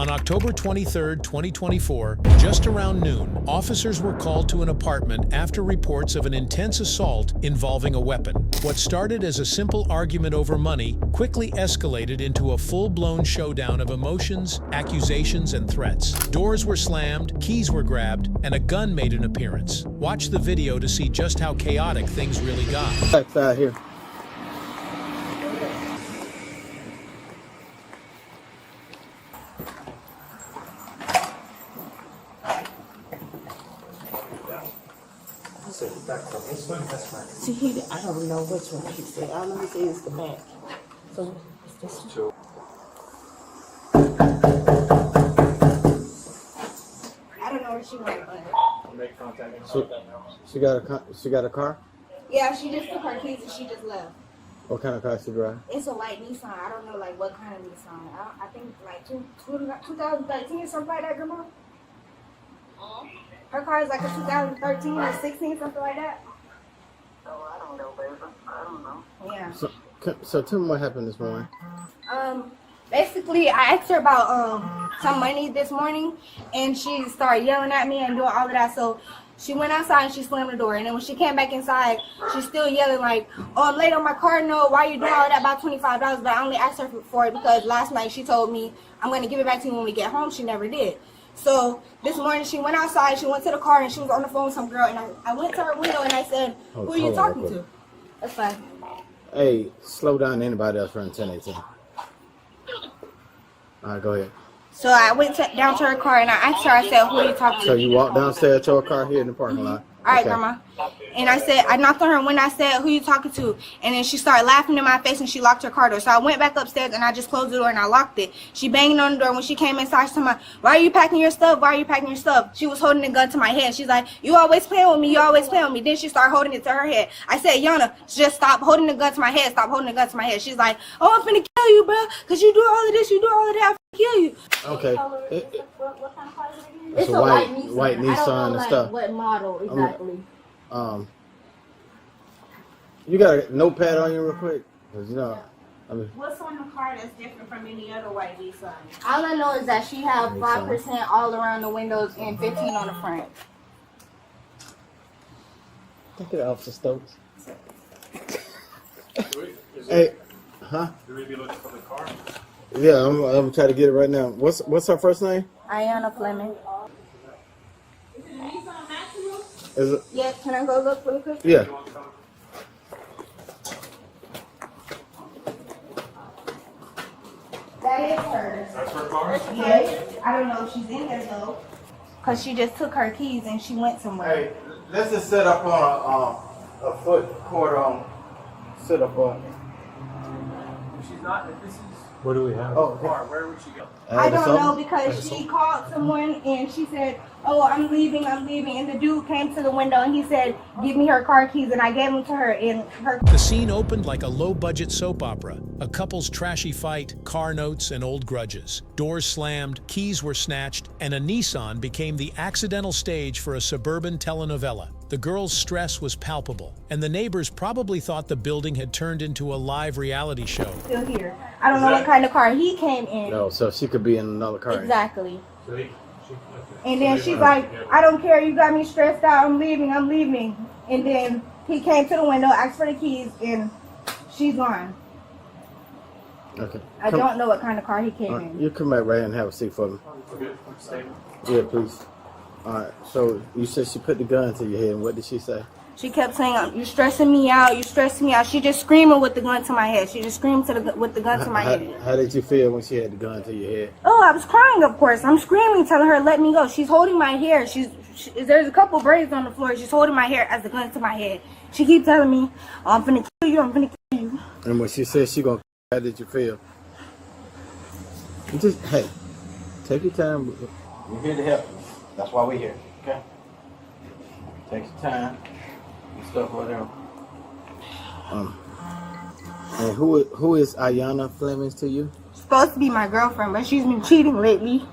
On October 23, 2024, just around noon, officers were called to an apartment after reports of an intense assault involving a weapon. What started as a simple argument over money quickly escalated into a full-blown showdown of emotions, accusations, and threats. Doors were slammed, keys were grabbed, and a gun made an appearance. Watch the video to see just how chaotic things really got. Backside here. See, I don't know which one he said. All I say is the back. So it's this one. I don't know where she went, but Make contact. So, she got a car? yeah, she just took her keys and she just left. What kind of car she drive? It's a white Nissan. I don't know like what kind of Nissan. I think like 2013 or something like that, Grandma. Her car is like a 2013 or 16, something like that. Oh, I don't know, baby. I don't know. Yeah. So tell me what happened this morning. Basically, I asked her about some money this morning, and she started yelling at me and doing all of that. So she went outside and she slammed the door. And then when she came back inside, she's still yelling like, "Oh, I'm late on my car note. Why are you doing all that? About $25." But I only asked her for it because last night she told me I'm going to give it back to you when we get home. She never did. So this morning she went outside, she went to the car, and she was on the phone with some girl, and I went to her window and I said, "Who are you talking to?" That's fine. Hey, slow down anybody else running 1018. Alright, go ahead. So I went down to her car and I asked her, I said, "Who are you talking to?" So you walked downstairs to your car here in the parking lot? All right, Okay. Grandma. And I knocked on her when I said, "Who you talking to?" And then she started laughing in my face and she locked her car door. So I went back upstairs and I just closed the door and I locked it. She banged on the door. When she came inside, she told me, "Why are you packing your stuff? Why are you packing your stuff?" She was holding the gun to my head. She's like, "You always playing with me. You always playing with me." Then she started holding it to her head. I said, "Yana, just stop holding the gun to my head. Stop holding the gun to my head." She's like, "Oh, I'm finna kill you, bro. Because you do all of this. You do all of that. I'm finna kill you." Okay. What kind of car is it again? It's a white Nissan I don't know, and like, stuff. what model exactly. You got a notepad on you real quick? 'Cause you know, I mean, What's on the car that's different from any other white Nissan? All I know is that she has 5% all around the windows and 15 on the front. look at Officer Stokes. Hey, huh? Do we be looking for the car? Yeah, I'm gonna try to get it right now. What's her first name? Ayana Fleming. Is it? Yeah, can I go look really quick? Yeah. That is hers. That's her car? Yes. I don't know if she's in there though. Because she just took her keys and she went somewhere. Hey, let's just set up on a foot quarter sit up on. She's not. This is. What do we have? Oh, car. Where would she go? I don't know because she called someone and she said, "Oh, I'm leaving. And the dude came to the window and he said, "Give me her car keys," and I gave them to her and her. The scene opened like a low-budget soap opera. A couple's trashy fight, car notes, and old grudges. Doors slammed, keys were snatched, and a Nissan became the accidental stage for a suburban telenovela. The girl's stress was palpable, and the neighbors probably thought the building had turned into a live reality show. Still here. I don't know what kind of car he came in. No, so she could be in another car. Exactly. And then she's like, "I don't care. You got me stressed out. I'm leaving. And then he came to the window, asked for the keys, and she's gone. Okay. I don't know what kind of car he came in. You come back right here and have a seat for me. Okay. Stay. Yeah, please. All right. So you said she put the gun to your head, and what did she say? She kept saying, "You're stressing me out. You're stressing me out." She just screaming with the gun to my head. She just screamed with the gun to my head. How did you feel when she had the gun to your head? Oh, I was crying, of course. I'm screaming, telling her, "Let me go." She's holding my hair. There's a couple braids on the floor. She's holding my hair as the gun to my head. She keeps telling me, "Oh, I'm finna kill you. I'm finna kill you." And when she said she gonna, how did you feel? You just take your time. We're here to help you. That's why we're here. Okay. Take your time. And stuff, whatever. And who is Ayana Fleming to you? Supposed to be my girlfriend, but she's been cheating lately.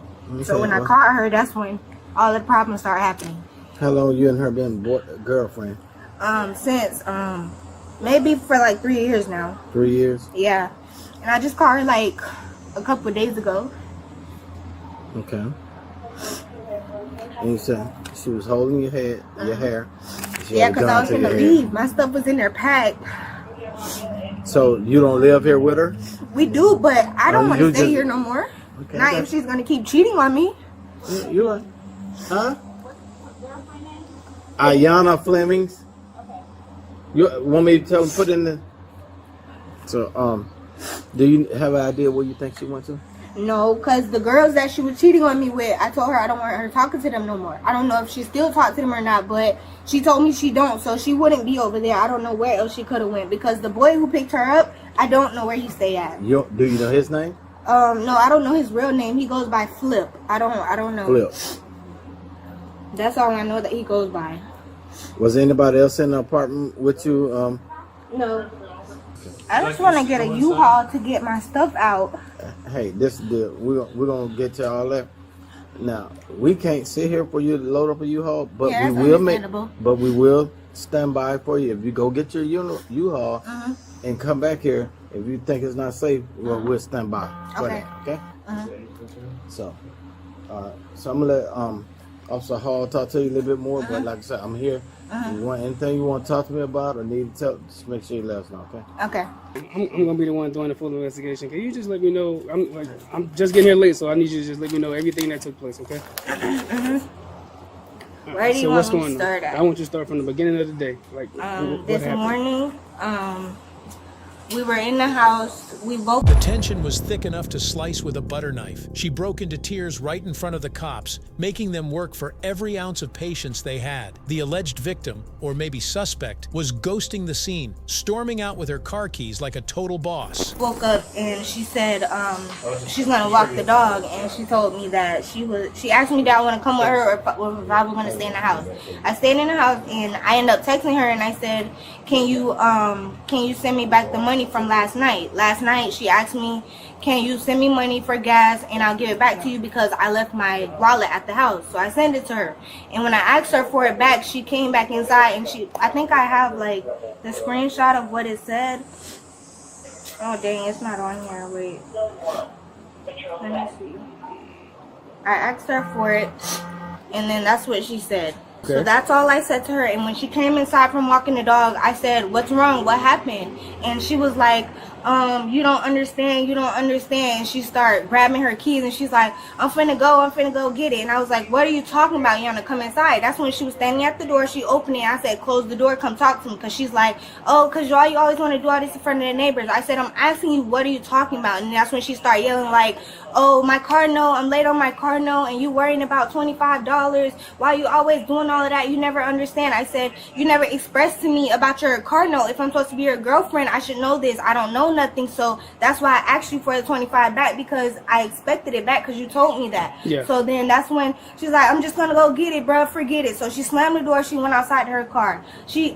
So when I caught her, that's when all the problems started happening. How long you and her been girlfriend? Since maybe for like 3 years now. 3 years? Yeah. And I just caught her like a couple of days ago. Okay. And you said she was holding your head, your hair. She Yeah, had a because gun I was to gonna your head. leave. My stuff was in there packed. So you don't live here with her? We do, but I don't want you to stay just- here no more. Okay, Not if she's gonna keep cheating on me. Yeah, you right. Huh? Ayana Flemings. You want me to tell them put in the? So do you have an idea where you think she went to? No, because the girls that she was cheating on me with, I told her I don't want her talking to them no more. I don't know if she still talks to them or not, but she told me she don't, so she wouldn't be over there. I don't know where else she could have went, because the boy who picked her up, I don't know where he stay at. Do you know his name? No, I don't know his real name. He goes by Flip. I don't know. Flip. That's all I know that he goes by. Was anybody else in the apartment with you? No. I just want to get a U-Haul to get my stuff out. Hey, this is the we're gonna get to all that. Now we can't sit here for you to load up a U-Haul, but Yeah, we that's will understandable. but we will stand by for you if you go get your U-Haul and come back here. If you think it's not safe, we'll stand by for Okay. that. Okay. So I'm gonna let Officer Hall talk to you a little bit more. But like I said, I'm here. You want anything you want to talk to me about or need to tell? Just make sure you let us know. Okay. Okay. I'm gonna be the one doing the full investigation. Can you just let me know? I'm just getting here late, so I need you to just let me know everything that took place, okay? Where do you So want what's me to going start on? at? I want you to start from the beginning of the day. Like what This happened? morning, we were in the house. We both. The tension was thick enough to slice with a butter knife. She broke into tears right in front of the cops, making them work for every ounce of patience they had. The alleged victim, or maybe suspect, was ghosting the scene, storming out with her car keys like a total boss. Woke up and she said she's gonna walk the dog, and she told me that she asked me that I want to come with her or if I was gonna stay in the house. I stayed in the house and I ended up texting her and I said, can you send me back the money from last night? Last night she asked me, can you send me money for gas and I'll give it back to you because I left my wallet at the house. So I sent it to her, and when I asked her for it back, she came back inside and I think I have like the screenshot of what it said. Oh dang, it's not on here. Wait. Let me see. I asked her for it, and then that's what she said. Okay. So that's all I said to her. And when she came inside from walking the dog, I said, what's wrong? What happened? And she was like, you don't understand. And she started grabbing her keys and she's like, I'm finna go get it. And I was like, what are you talking about? You want to come inside? That's when she was standing at the door. She opened it. I said, close the door, come talk to me. Because she's like, oh, because you always want to do all this in front of the neighbors. I said, I'm asking you, what are you talking about? And that's when she started yelling like, oh, my car note, I'm late on my car note, and you worrying about $25. Why you always doing all of that? You never understand. I said, you never expressed to me about your car note. If I'm supposed to be your girlfriend, I should know this. I don't know nothing, so that's why I asked you for the 25 back, because I expected it back because you told me that. Yeah. So then that's when she's like, I'm just gonna go get it, bro, forget it. So she slammed the door. She went outside to her car.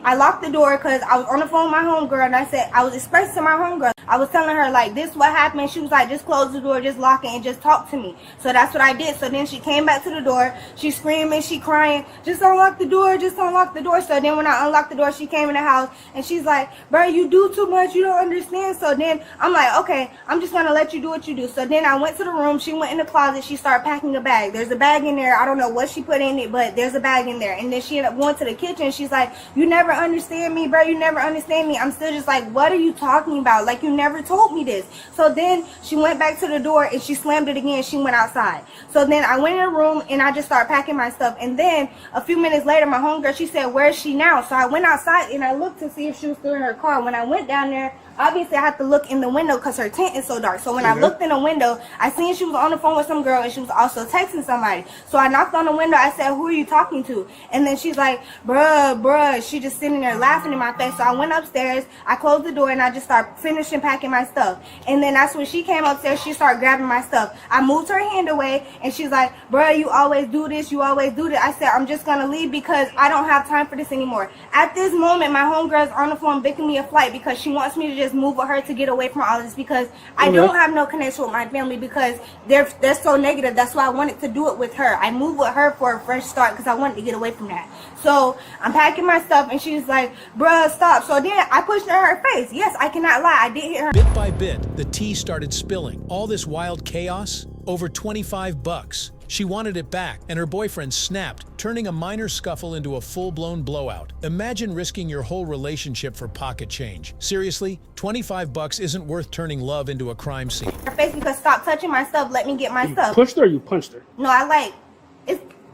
I locked the door because I was on the phone with my homegirl, and I said, I was expressing to my homegirl, I was telling her like, this what happened. She was like, just close the door, just lock it, and just talk to me. So that's what I did. So then she came back to the door. She screaming, she crying, just unlock the door, just unlock the door. So then when I unlocked the door, she came in the house and she's like, bro, you do too much, you don't understand. So then I'm like, okay, I'm just gonna let you do what you do. So then I went to the room. She went in the closet. She started packing a bag. There's a bag in there. I don't know what she put in it, but there's a bag in there. And then she ended up going to the kitchen. She's like, you never understand me, bro, you never understand me. I'm still just like, what are you talking about? Like, you never told me this. So then she went back to the door and she slammed it again. She went outside. So then I went in the room and I just started packing my stuff. And then a few minutes later, my homegirl, she said, where is she now? So I went outside and I looked to see if she was still in her car. When I went down there, obviously I had to look in the window because her tent is so dark. So when I looked in the window, I seen she was on the phone with some girl and she was also texting somebody. So I knocked on the window. I said, who are you talking to? And then she's like, bruh. She just sitting there laughing in my face. So I went upstairs, I closed the door, and I just started finishing packing my stuff. And then that's when she came upstairs. She started grabbing my stuff. I moved her hand away and she's like, bruh, you always do this. You always do that. I said, I'm just gonna leave because I don't have time for this anymore. At this moment, my homegirl is on the phone booking me a flight because she wants me to just move with her to get away from all this, because I don't have no connection with my family because they're so negative. That's why I wanted to do it with her. I moved with her for a fresh start because I wanted to get away from that. So I'm packing my stuff and she's like, bruh, stop. So then I pushed her in her face. Yes, I cannot lie, I did hit her. Bit by bit, the tea started spilling. All this wild chaos over 25 bucks. She wanted it back, and her boyfriend snapped, turning a minor scuffle into a full-blown blowout. Imagine risking your whole relationship for pocket change. Seriously, 25 bucks isn't worth turning love into a crime scene. Her face because stop touching my stuff, let me get my stuff. Pushed her or you punched her? No,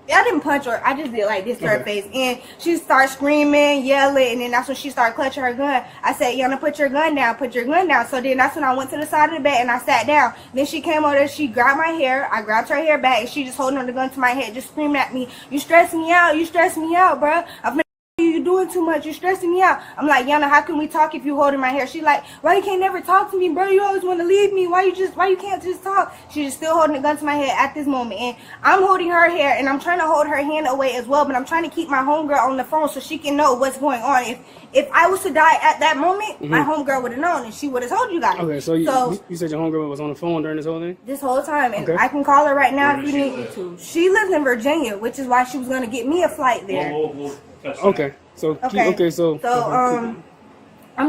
I didn't punch her. I just did like this to her face. And she started screaming, yelling, and then that's when she started clutching her gun. I said, Yana, put your gun down, put your gun down. So then that's when I went to the side of the bed and I sat down. Then she came over there, she grabbed my hair. I grabbed her hair back and she just holding on the gun to my head, just screaming at me, you stressing me out, bro. You doing too much, you stressing me out. I'm like, Yana, how can we talk if you holding my hair? She like, why you can't never talk to me, bro? You always want to leave me. Why you can't just talk? She's just still holding the gun to my head at this moment. And I'm holding her hair and I'm trying to hold her hand away as well, but I'm trying to keep my homegirl on the phone so she can know what's going on. If I was to die at that moment, my homegirl would have known and she would have told you guys. Okay, so you said your homegirl was on the phone during this whole thing? This whole time, and I can call her right now if you need me to. She lives in Virginia, which is why she was going to get me a flight there. Okay. So I'm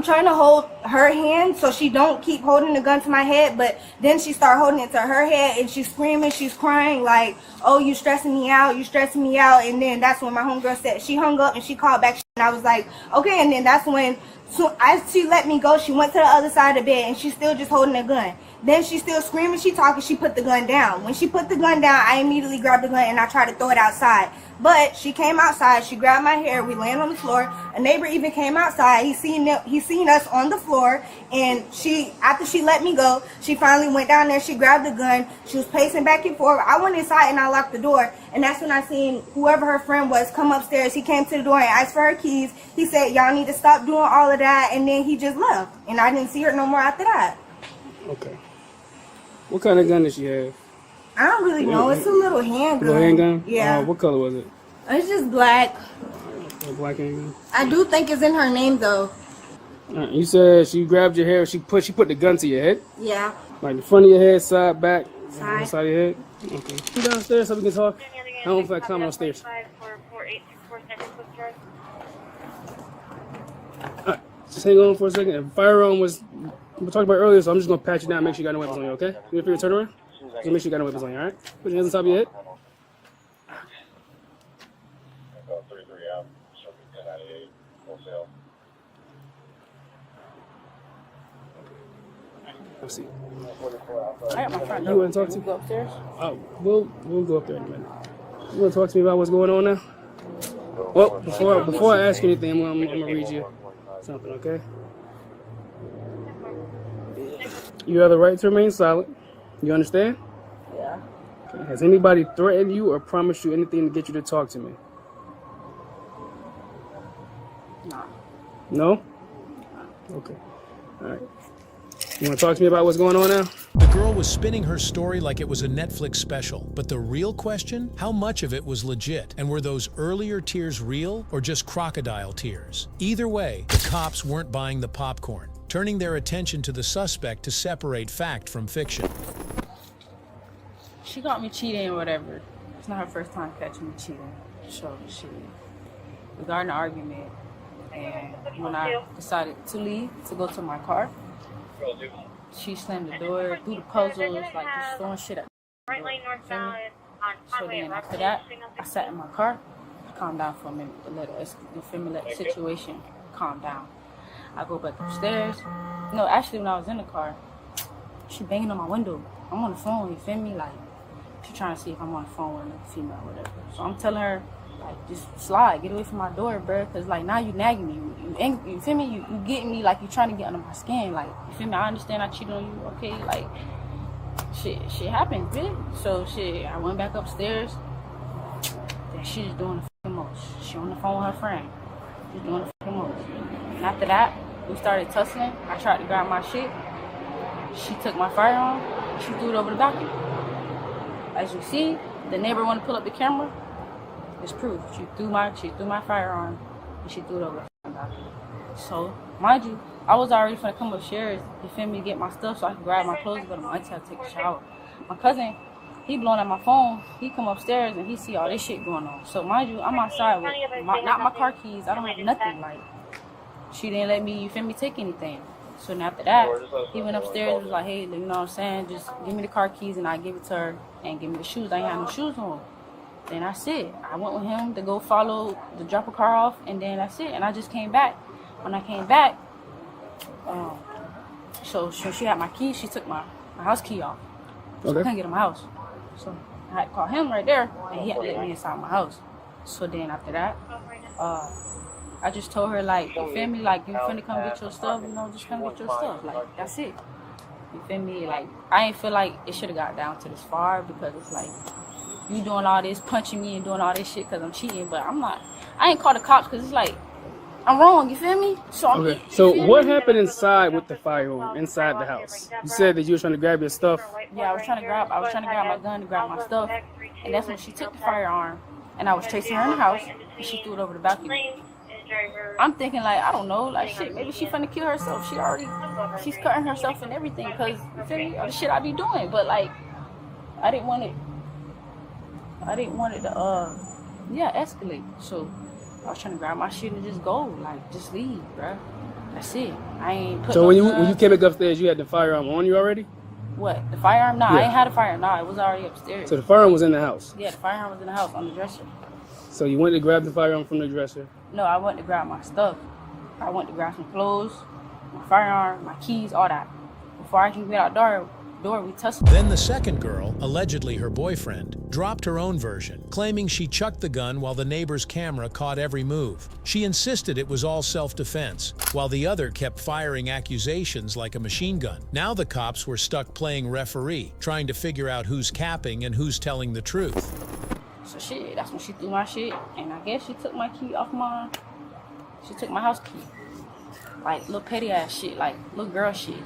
trying to hold her hand so she don't keep holding the gun to my head, but then she started holding it to her head and she's screaming, she's crying like, oh, you stressing me out, and then that's when my homegirl said, she hung up and she called back and I was like, okay, and then that's when she let me go. She went to the other side of the bed and she's still just holding the gun. Then she's still screaming, she talking, she put the gun down. When she put the gun down, I immediately grabbed the gun and I tried to throw it outside. But she came outside, she grabbed my hair, we landed on the floor. A neighbor even came outside, he seen us on the floor, and after she let me go, she finally went down there, she grabbed the gun, she was pacing back and forth. I went inside and I locked the door, and that's when I seen whoever her friend was come upstairs. He came to the door and asked for her keys. He said, y'all need to stop doing all of that, and then he just left. And I didn't see her no more after that. Okay. What kind of gun did she have? I don't really know. It's a little handgun. Little handgun? Yeah. What color was it? It's just black. A black handgun. I do think it's in her name though. You said she grabbed your hair. She put the gun to your head. Yeah. Like the front of your head, side, back, Side. side of your head. Okay. Come downstairs so we can talk. I don't feel like climbing on stairs. Alright, just hang on for a second. If firearm was we talked about earlier, so I'm just gonna pat you down, make sure you got no weapons on you. Okay? You feel turn around? Just make sure you got no weapons on you. All right? Put your hands on top of your head. Let's see. I got my front door. You want to talk to me? Go upstairs? Oh, we'll go up there in a minute. You want to talk to me about what's going on now? Well, before I ask you anything, I'm gonna read you something, okay? You have the right to remain silent. You understand? Yeah. Okay. Has anybody threatened you or promised you anything to get you to talk to me? No. No? Okay. All right. You want to talk to me about what's going on now? The girl was spinning her story like it was a Netflix special. But the real question? How much of it was legit? And were those earlier tears real or just crocodile tears? Either way, the cops weren't buying the popcorn, turning their attention to the suspect to separate fact from fiction. She got me cheating or whatever. It's not her first time catching me cheating. So we got in an argument, and when I decided to leave to go to my car, she slammed the door, threw the puzzles, like just throwing shit at the door. So then after that, I sat in my car, calmed down for a minute, let the situation calm down. I go back upstairs. No, actually when I was in the car, she banging on my window. I'm on the phone, you feel me? Like, she trying to see if I'm on the phone with another female or whatever. So I'm telling her, like, just slide, get away from my door, bro. Cause like now you nagging me, you feel me? You getting me, like you trying to get under my skin, like you feel me? I understand I cheated on you, okay? Like shit happened, bitch. So I went back upstairs. Then she just doing the fucking most. She on the phone with her friend, just doing the fucking most. And after that, we started tussling. I tried to grab my shit. She took my firearm. She threw it over the balcony. As you see, the neighbor want to pull up the camera. It's proof. She threw my firearm and she threw it over the balcony. So, mind you, I was already finna come upstairs, you feel me, get my stuff so I can grab my clothes, go to my auntie to take a shower. My cousin, he blowing at my phone. He come upstairs and he see all this shit going on. So, mind you, I'm outside with not my car keys. I don't have nothing. Like, she didn't let me, you feel me, take anything. So then after that, he went upstairs and was like, hey, you know what I'm saying? Just give me the car keys and I give it to her and give me the shoes. I ain't had no shoes on. Then that's it. I went with him to go to drop a car off, and then that's it. And I just came back. When I came back, so she had my keys. She took my house key off. So I couldn't get in my house. So I had to call him right there, and he had to let me inside my house. So then after that, I just told her, like, you feel me? Like, you finna come get your stuff, you know, just come get your stuff. Like, that's it. You feel me? Like, I ain't feel like it should have got down to this far, because it's like, you doing all this, punching me and doing all this shit because I'm cheating, but I'm not. I ain't called the cops because it's like, I'm wrong, you feel me? So Okay. So what happened inside with the firearm, inside the house? You said that you were trying to grab your stuff. Yeah, I was trying to grab my gun to grab my stuff, and that's when she took the firearm, and I was chasing her in the house, and she threw it over the balcony. I'm thinking, like, I don't know, like, shit, maybe she finna kill herself. She's cutting herself and everything, because, you feel me, all the shit I be doing, but, like, I didn't want it to, escalate. So I was trying to grab my shit and just go, like, just leave, bruh. That's it. I ain't put. So when you came back upstairs, you had the firearm on you already? What? The firearm? Nah, Yeah. I ain't had a firearm. Nah, it was already upstairs. So the firearm was in the house? Yeah, the firearm was in the house on the dresser. So you went to grab the firearm from the dresser? No, I went to grab my stuff. I went to grab some clothes, my firearm, my keys, all that. Before I can get out door, we tussled. Then the second girl, allegedly her boyfriend, dropped her own version, claiming she chucked the gun while the neighbor's camera caught every move. She insisted it was all self-defense, while the other kept firing accusations like a machine gun. Now the cops were stuck playing referee, trying to figure out who's capping and who's telling the truth. So shit, that's when she threw my shit, and I guess she took my key off she took my house key. Like, little petty ass shit, like, little girl shit.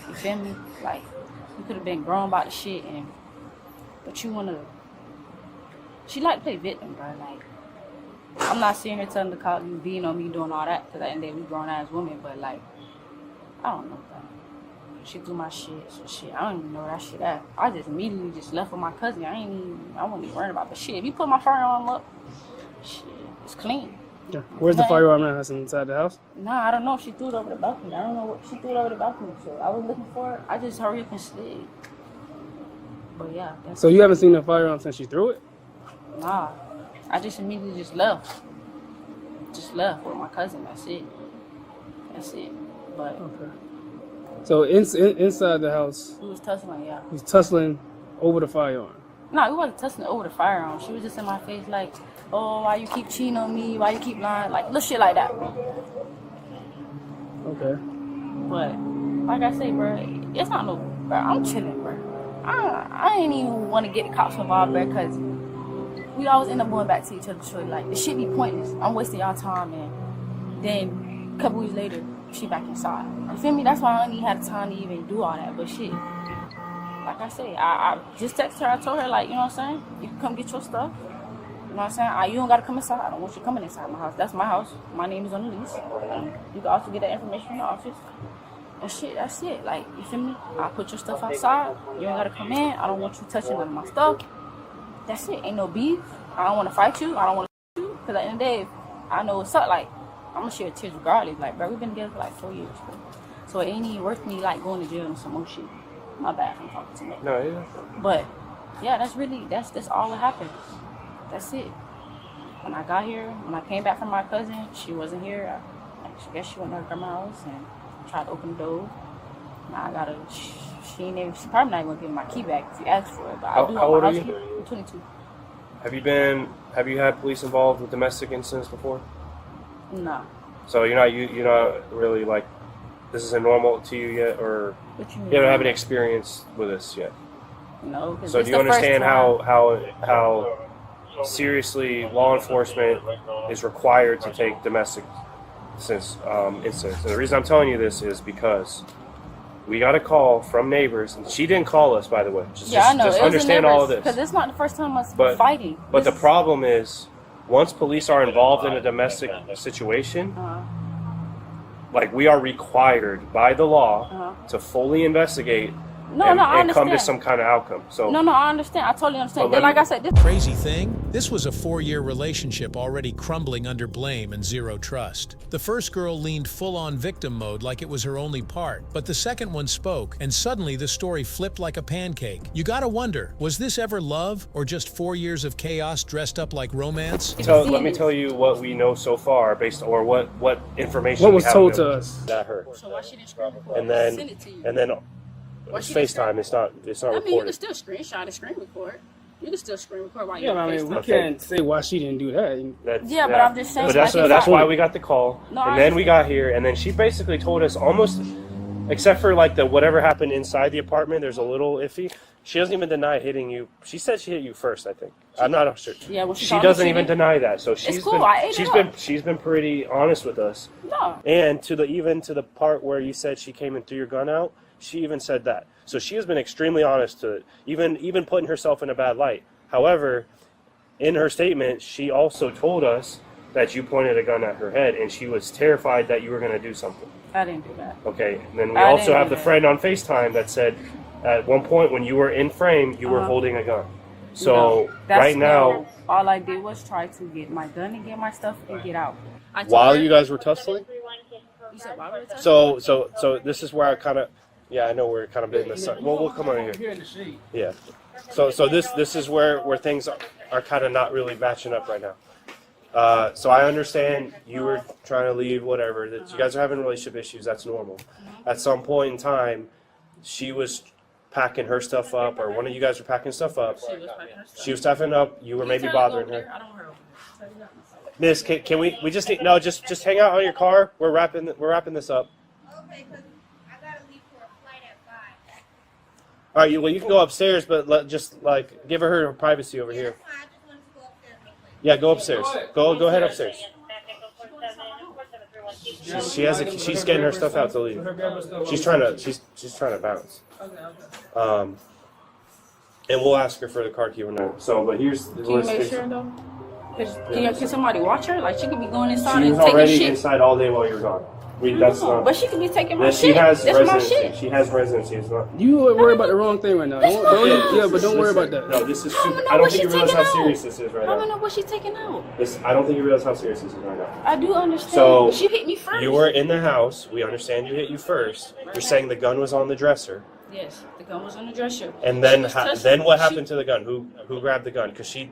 You feel me? Like, you could have been grown about the shit, but you wanna, she like to play victim, bro. Like, I'm not sitting here telling the cops you being on me doing all that, because at the end of the day, we grown ass women, but like, I don't know, bro. She threw my shit, so shit, I don't even know where that shit at. I just immediately just left with my cousin. I wasn't even worried about it. But shit, if you put my firearm up, shit, it's clean. Yeah. Where's the firearm now? That's inside the house? Nah, I don't know if she threw it over the balcony. I don't know what she threw it over the balcony. So I was looking for it. I just hurried up and slid. But yeah. So you haven't seen the firearm since she threw it? Nah, I just immediately just left. Just left with my cousin. That's it. But Okay. So inside the house, we was tussling, yeah. he was tussling over the firearm. No, we wasn't tussling over the firearm. She was just in my face like, oh, why you keep cheating on me? Why you keep lying? Like, little shit like that. Okay. But, like I say, bro, it's not no, bro, I'm chilling, bro. I ain't even want to get the cops involved, bro, because we always end up going back to each other. So, like, the shit be pointless. I'm wasting y'all time, and then a couple weeks later, she back inside. You feel me? That's why I don't even have the time to even do all that. But shit, like I say, I just texted her. I told her, like, you know what I'm saying? You can come get your stuff. You know what I'm saying? You don't got to come inside. I don't want you coming inside my house. That's my house. My name is on the lease. You can also get that information from the office. And shit, that's it. Like, you feel me? I'll put your stuff outside. You don't got to come in. I don't want you touching none of my stuff. That's it. Ain't no beef. I don't want to fight you. I don't want to fight you. Because at the end of the day, I know what's up. Like, I'm going to share tears regardless. Like, bro, we've been together for like 4 years, bro. So it ain't even worth me, like, going to jail and some more shit. My bad, I'm talking too much. No, yeah. But, yeah, that's all that happened. That's it. When I got here, when I came back from my cousin, she wasn't here. I guess she went to her grandma's house and tried to open the door. Now I gotta, she probably not even gonna give me my key back if you ask for it. But I do How want old my are house you? key. I'm 22. Have you had police involved with domestic incidents before? No. So you're not really like, this isn't normal to you yet, or What you mean? you don't have any experience with this yet? No. 'Cause So it's do you the first understand time. how seriously law enforcement is required to take domestic incidents? And the reason I'm telling you this is because we got a call from neighbors, and she didn't call us, by the way. I know. Just understand all of this. Because it's not the first time us But- fighting. But the problem is, once police are involved in a domestic situation, like, we are required by the law to fully investigate No, and, no, I and come to understand. some kind of outcome. So No, I understand. I totally understand. But Then, like I said, this Crazy thing, this was a 4-year relationship already crumbling under blame and zero trust. The first girl leaned full-on victim mode like it was her only part, but the second one spoke, and suddenly the story flipped like a pancake. You gotta wonder, was this ever love, or just 4 years of chaos dressed up like romance? So let me tell you what we know so far, based or what information What we was have told to known. us? That hurt, So why she didn't screen record? and then Send it to you. it's FaceTime. It's not I mean, you can recorded. still screenshot and screen record. You can still screen record while Yeah, you're on I mean, we FaceTime. can't say why she didn't do that. Yeah, but I'm just saying, But that's like, if that's I- why we got the call, No, I and then we got here, and then she basically told us almost, except for like the whatever happened inside the apartment. There's a little iffy. She doesn't even deny hitting you. She said she hit you first. I think. I'm not sure. Yeah, well, she she told me doesn't she even did. deny that. So she's cool, been I ate it up. she's been pretty honest with us. No. And to the part where you said she came and threw your gun out, she even said that. So she has been extremely honest to it, even putting herself in a bad light. However, in her statement, she also told us that you pointed a gun at her head and she was terrified that you were going to do something. I didn't do that. Okay, and then we I also didn't have do the that. friend on FaceTime that said at one point when you were in frame, you were holding a gun. So No, that's right now, no, all I did was try to get my gun and get my stuff and get out. I told while her- you guys were tussling, You said while we were tussling? so this is where I kind of, yeah, I know we're kind of in the sun. Well, we'll come over here. Here in the shade. Yeah. So this is where things are kind of not really matching up right now. So I understand you were trying to leave, whatever. That you guys are having relationship issues. That's normal. At some point in time, she was packing her stuff up, or one of you guys were packing stuff up. She was packing her stuff. She was stuffing up. You were maybe Tell her to go bothering over there. her. I don't want her over there. Tell her that. Miss, can we just need, no, just hang out on your car. We're wrapping this up. Okay, because I gotta leave for a flight at 5. All right, well you can go upstairs, but just like give her privacy over here. That's fine. I just wanted to go upstairs and make plans. Yeah, go upstairs. Go ahead upstairs. She's getting her stuff out to leave. She's trying to bounce. And we'll ask her for the car key when that. So, but here's the Can you list. make sure though? Can somebody watch her? Like she could be going inside She and was taking already shit. inside all day while you were gone. That's No, not. but she could be taking my Yes, she shit. has That's my residency. shit. She has residency. It's not. You worry about the wrong thing right now. But don't worry about that. No, this is. How Super, am I I don't what think you she realize how taking serious out? this is right How am I now. know what she's taking out? I don't think you realize how serious this is right now. I do understand. So she hit me first. you were in the house. We understand you hit you first. You're saying the gun was on the dresser. Yes, the gun was on the dresser. And then She was tussling. then what She- happened to the gun? Who grabbed the gun? Because you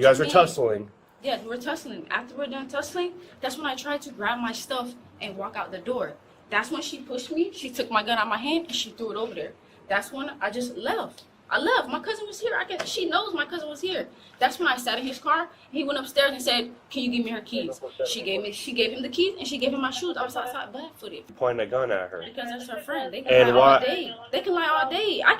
guys were Me. tussling. Yeah, we were tussling. After we're done tussling, that's when I tried to grab my stuff and walk out the door. That's when she pushed me. She took my gun out of my hand and she threw it over there. That's when I just left. I left. My cousin was here. She knows my cousin was here. That's when I sat in his car. He went upstairs and said, "Can you give me her keys?" She gave him the keys and she gave him my shoes. I was outside barefooted. Pointing a gun at her. Because that's her friend. They can And lie all why- day. They can lie all day. I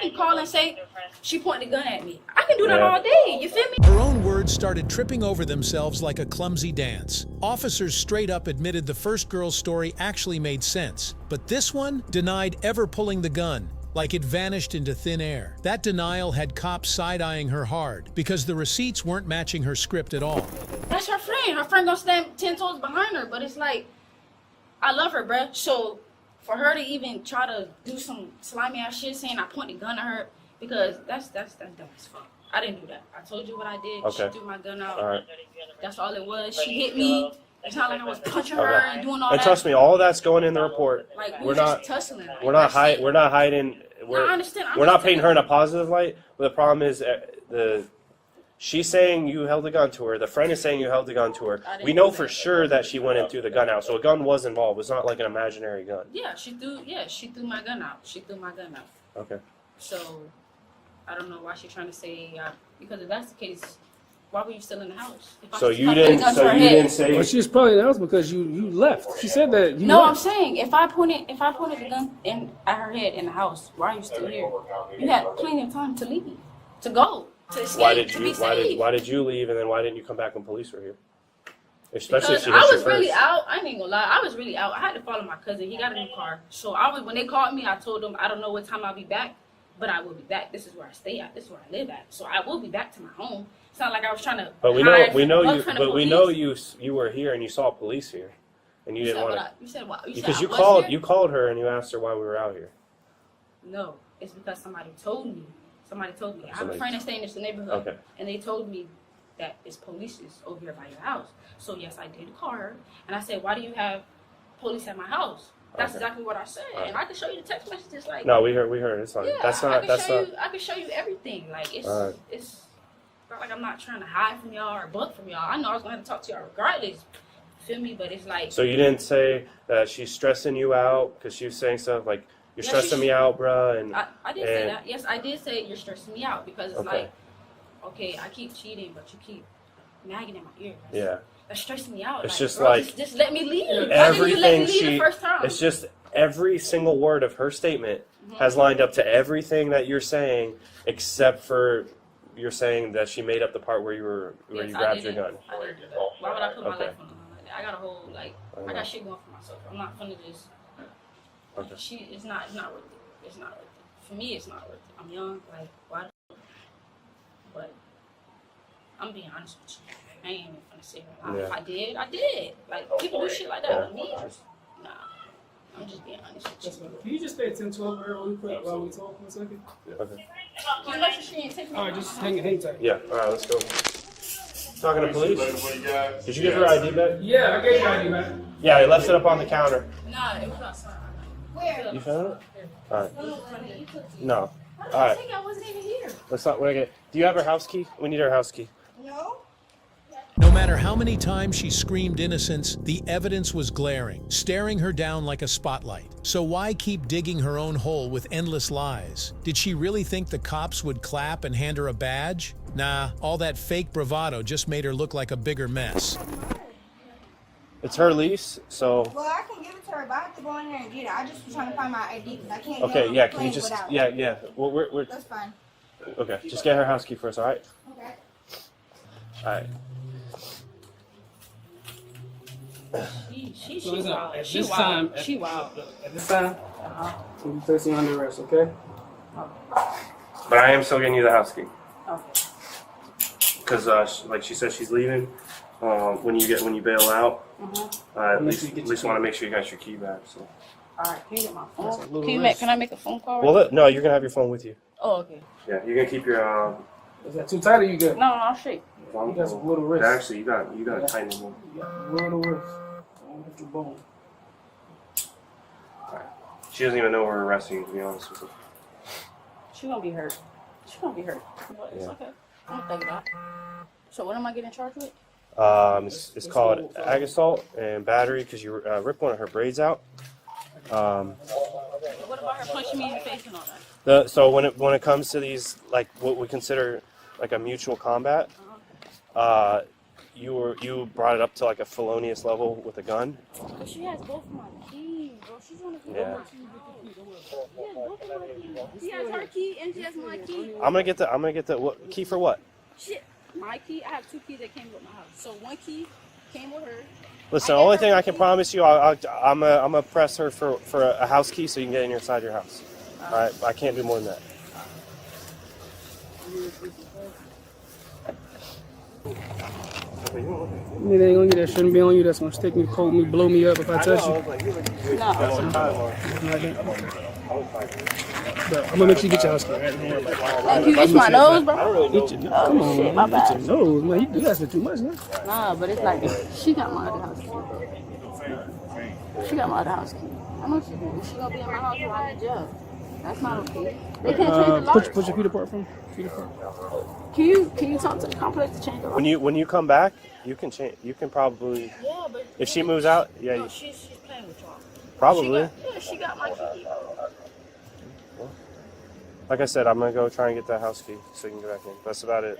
can call and say she pointed a gun at me. I can do that Yeah. all day. You feel me? Her own words started tripping over themselves like a clumsy dance. Officers straight up admitted the first girl's story actually made sense, but this one denied ever pulling the gun, like it vanished into thin air. That denial had cops side-eyeing her hard because the receipts weren't matching her script at all. That's her friend. Her friend gonna stand 10 toes behind her, but it's like, I love her, bruh. So for her to even try to do some slimy ass shit saying I pointed a gun at her, because that's dumb as fuck. I didn't do that. I told you what I did. Okay. She threw my gun out. All right. That's all it was. She hit me. It's not like I was punching her Okay. and doing all And that. trust me, all of that's going in the report. Like, we We're were not. just tussling. Like, We're not that's it. hiding. I understand. I We're not understand. painting her in a positive light. But the problem is she's saying you held a gun to her. The friend is saying you held the gun to her. I didn't We know do for that. sure that she went and threw the gun out. So a gun was involved. It's not like an imaginary gun. Yeah, she threw my gun out. She threw my gun out. Okay. So, I don't know why she's trying to say, because if that's the case, why were you still in the house? If I- So if you I put a didn't. gun to So her you head- didn't say. Well, she was probably in the house because you left. She said that you No, I'm left. saying if I pointed the gun at her head in the house, why are you still here? You had plenty of time to leave, to go, to escape, Why did to you? be safe. Why did you leave? And then why didn't you come back when police were here? Especially if Because she I hit you was really first. out. I ain't even gonna lie. I was really out. I had to follow my cousin. He got a new car. So when they called me, I told them I don't know what time I'll be back, but I will be back. This is where I stay at. This is where I live at. So I will be back to my home. It's not like I was trying to. But we hide know up you. from the But we police. know you were here and you saw police here, and you You didn't said want what to. You said what? You Because said you I was called here? you called her and you asked her why we were out here. No, it's because somebody told me. Somebody told me. I have a Somebody- friend that stay in this neighborhood, Okay. and they told me that it's police is over here by your house. So yes, I did call her, and I said, "Why do you have police at my house?" That's Okay. exactly what I said, and I can show you the text messages. Like, No, we heard. It's fine. yeah, That's I not. can That's show not. you. I can show you everything. Like Alright. it's not like I'm not trying to hide from y'all or buck from y'all. I know I was gonna have to talk to y'all regardless. Feel me? But it's like. So you didn't say that she's stressing you out because she was saying stuff like you're Yeah, stressing me out, bruh, and I did say that. Yes, I did say you're stressing me out because it's Okay. like, okay, I keep cheating, but you keep nagging in my ear. yeah. That's stressing me out. It's like, just bro, like just let me leave. Why didn't you let me everything leave the first time? It's just every single word of her statement has lined up to everything that you're saying, except for you're saying that she made up the part where you Yes, grabbed your didn't. gun. I didn't do that. Why would I put my Okay. life on the line like that? I got a whole I got shit going for myself. I'm not gonna just. Okay. It's not worth it. It's not worth it. For me, it's not worth it. I'm young. Like why? But I'm being honest with you. I ain't even gonna say that. Yeah. If I did, I did. Like people do shit like that. But me, nah. I'm just being honest with That's you. fine. Can you just stay at 10-12 while we talk for a second? Okay. Can you make sure she ain't taking me? All right, just hang tight. Yeah. All right. Let's go. Talking to police. Did you give her ID back? Yeah, I gave you ID, man. Yeah, I left it up on the counter. Nah, it was outside. Where? You found it? All right. You took it. No. I All don't right. think I wasn't even here. Let's not. Wait. Do you have her house key? We need her house key. No. No matter how many times she screamed innocence, the evidence was glaring, staring her down like a spotlight. So why keep digging her own hole with endless lies? Did she really think the cops would clap and hand her a badge? Nah, all that fake bravado just made her look like a bigger mess. It's her lease, so. Well, I can give it to her, but I have to go in there and get it. I just was trying to find my ID because I can't get Okay. on Yeah. the Can you plane just? without. Yeah. Well, we're That's fine. okay. Just get her house key first. All right. Okay. All right. She So listen, wild. at She this wild. time, She wild. At this time, we'll be placing you under arrest, okay? But I am still getting you the house key Okay. because, like she said, she's leaving. When you bail out, at Make sure least you get your want to key. make sure you got your key back. So. All right. Can you get my That's a phone? little Can you risk. can I make a phone call? Well, no, you're gonna have your phone with you. Oh, okay. Yeah, you're gonna keep your Is that too tight or you good? No, I'll shake. phone. You got some little wrist. Actually, you got a tiny one. You got a little wrist. Don't hit your bone. She doesn't even know we're arresting you, to be honest with you. She gonna be hurt. She gonna be hurt. But it's Yeah. okay. I'm gonna take it out. So what am I getting charged with? It's called ag assault and battery because you ripped one of her braids out. What about her punching me in the face and all that? So when it comes to these, like what we consider like a mutual combat, you brought it up to like a felonious level with a gun. But she has both of my keys, bro. She's gonna be Yeah. Yeah, both of my keys. She has her key and she has my key. I'm gonna get the what, key for what? Shit. My key, I have two keys that came with my house. So one key came with her. Listen, the only thing I can promise you, I'm gonna press her for a house key so you can get inside your house. All right, I can't do more than that. It ain't gonna get that. Shouldn't be on you. That's gonna stick me, poke me, blow me up if I touch you. But I'm gonna make sure you get your house key. Right? Don't worry about it. Thank you. It's my nose, bro. Get your, come on, shit, man. my Get bad. your nose, man. You asking too much, man. Nah, but it's like she got my other house key. She got my other house key. I know she do. She gonna be in my house while I'm in jail. That's not okay. They can't change the law. Put your feet apart from. Feet apart. Can you talk to the complex to change the law? When you come back, you can change. You can probably, Yeah, but if she moves out, yeah, no, she's playing with y'all. probably. She got my key. Like I said, I'm gonna go try and get that house key so you can get back in. That's about it.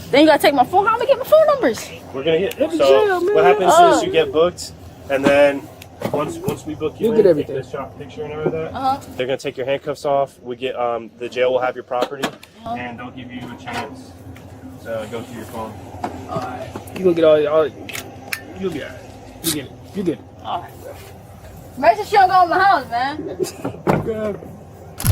Then you gotta take my phone. How am I get my phone numbers? We're gonna get. Hit the So jail, man. what happens is you get booked, and then once we book you, You'll in, get take everything. the shot picture and everything. Uh-huh. They're gonna take your handcuffs off. We get the jail will have your property, and they'll give you a chance to go through your phone. You gonna get all. You'll be alright. You get it. You get it. Alright. Make sure she don't go in my house, man. Okay.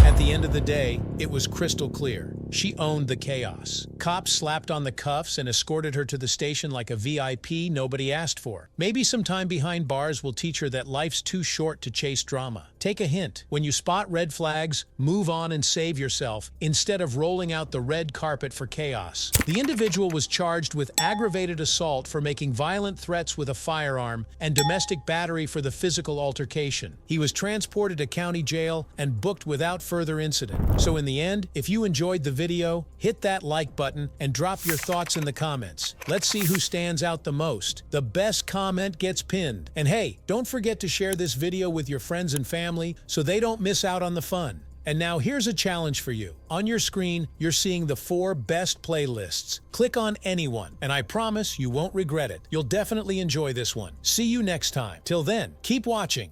At the end of the day, it was crystal clear. She owned the chaos. Cops slapped on the cuffs and escorted her to the station like a VIP nobody asked for. Maybe some time behind bars will teach her that life's too short to chase drama. Take a hint. When you spot red flags, move on and save yourself instead of rolling out the red carpet for chaos. The individual was charged with aggravated assault for making violent threats with a firearm and domestic battery for the physical altercation. He was transported to county jail and booked without further incident. So in the end, if you enjoyed the video, hit that like button and drop your thoughts in the comments. Let's see who stands out the most. The best comment gets pinned. And hey, don't forget to share this video with your friends and family so they don't miss out on the fun. And now here's a challenge for you. On your screen, you're seeing the 4 best playlists. Click on any one, and I promise you won't regret it. You'll definitely enjoy this one. See you next time. Till then, keep watching.